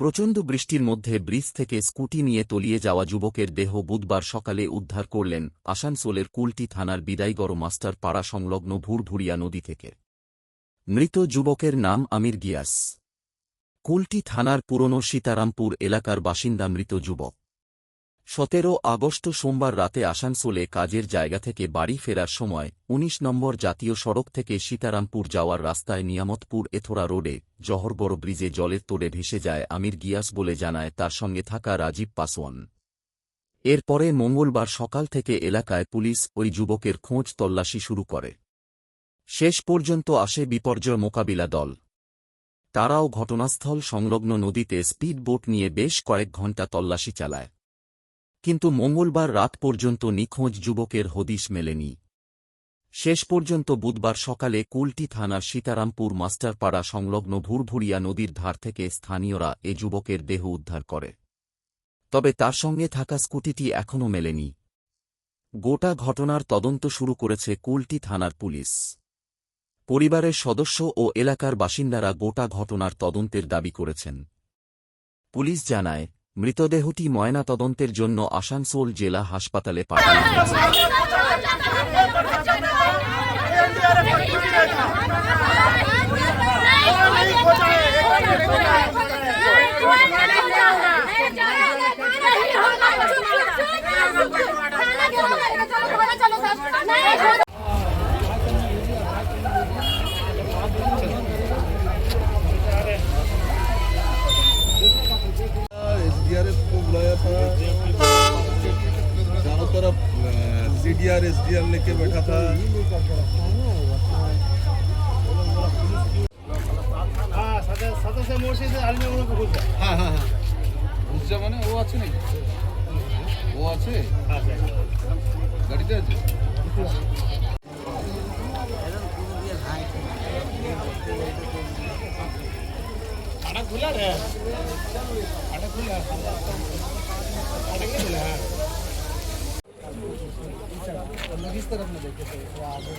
প্রচণ্ড বৃষ্টির মধ্যে ব্রিজ থেকে স্কুটি নিয়ে তলিয়ে যাওয়া যুবকের দেহ বুধবার সকালে উদ্ধার করলেন আসানসোলের কুলটি থানার বিদাইগড় মাস্টার পাড়া সংলগ্ন ভুরভুরিয়া নদী থেকে। মৃত যুবকের নাম আমির গিয়াস। কুলটি থানার পুরনো সীতারামপুর এলাকার বাসিন্দা মৃত যুবক 17 আগস্ট সোমবার রাতে আসানসোলে কাজের জায়গা থেকে বাড়ি ফেরার সময় 19 নম্বর জাতীয় সড়ক থেকে সীতারামপুর যাওয়ার রাস্তায় নিয়ামতপুর এথোরা রোডে জহরবড় ব্রিজে জলের তোড়ে ভেসে যায় আমির গিয়াস বলে জানায় তার সঙ্গে থাকা রাজীব পাসওয়ান। এরপরে মঙ্গলবার সকাল থেকে এলাকায় পুলিশ ওই যুবকের খোঁজ তল্লাশি শুরু করে। শেষ পর্যন্ত আসে বিপর্যয় মোকাবিলা দল। তারাও ঘটনাস্থল সংলগ্ন নদীতে স্পিড বোট নিয়ে বেশ কয়েক ঘণ্টা তল্লাশি চালায়, কিন্তু মঙ্গলবার রাত পর্যন্ত নিখোঁজ যুবকের হদিশ মেলেনি। শেষ পর্যন্ত বুধবার সকালে কুলটি থানার সীতারামপুর মাস্টারপাড়া সংলগ্ন ভুরভুরিয়া নদীর ধার থেকে স্থানীয়রা এ যুবকের দেহ উদ্ধার করে, তবে তার সঙ্গে থাকা স্কুটিটি এখনও মেলেনি। গোটা ঘটনার তদন্ত শুরু করেছে কুলটি থানার পুলিশ। পরিবারের সদস্য ও এলাকার বাসিন্দারা গোটা ঘটনার তদন্তের দাবি করেছেন। পুলিশ জানায়, মৃতদেহটি ময়নাতদন্তের জন্য আসানসোল জেলা হাসপাতালে পাঠানো হয়েছে। एसडीआरएफ को बुलाया था, चारों तरफ सीडीआर एसडीआर लेके बैठा था। सदस्य मोर्चे से आर्मी वालों को बोलता है। हाँ हाँ हाँ उस जमाने वो আছে নাকি वो আছে গাড়িতে আছে। आटा खुला है, आटा खुला है, आटा क्या खुला है? किस तरफ में देखे थे वो आगे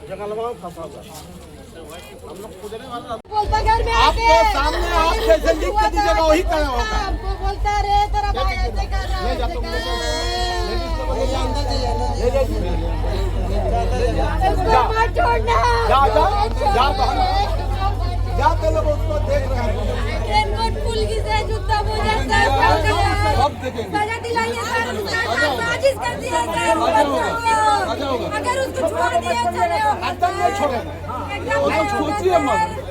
जगह लगाओ फंसा हुआ हम लोग खोजने वाला आपको सामने आप जैसे लिख के दीजिएगा वही कहा होगा। हमको बोलता रे तेरा भाई ऐसे कर रहा है, ले जा तुम ले इसको मत छोड़ना। जा जा तो लोग उसको देख रहे हैं। ट्रेन कोट पुल की से जूता बोझा सर सब देखेंगे। सजा दिलाइए सर, उसका साजिश कर दिया सर। अगर उसको छोड़ दिया चले एकदम नहीं छोड़ेंगे।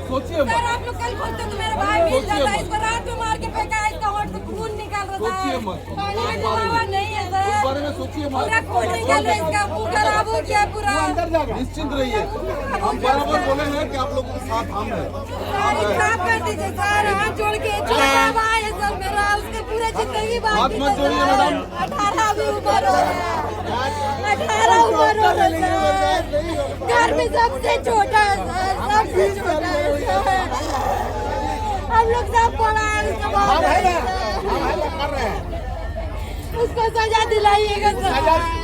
सोचिए मत सर, आप लोग कल बोलते तो मेरा भाई मिल जाता है, इसको रात में मार के फेंका है, इसका होंठ से खून निकल रहा है। सोचिए मत। पानी में डूबा हुआ नहीं है सर, इस बारे में सोचिए मत। पूरा खून निकल रहा है, इसका मुंह खराब हो गया पूरा। अंदर जाएगा। निश्चिंत रहिए, हम बराबर बोले हैं कि आप लोगों के साथ हम हैं। साफ कर दीजिए सर, हाथ जोड़ के। छोटा भाई है सर मेरा, उसके पूरे जिंदगी बाकी हाथ मत जोड़िए मैडम। 18 भी उम्र हो रहा है, 18 उम्र हो रहा है सर। घर में सबसे छोटा है सर, सबसे छोटा है सर। हम लोग सब पढ़ा है, उसको बहुत हम है ना, सर। हम कर रहे हैं। उसको सजा दिलाइएगा सर।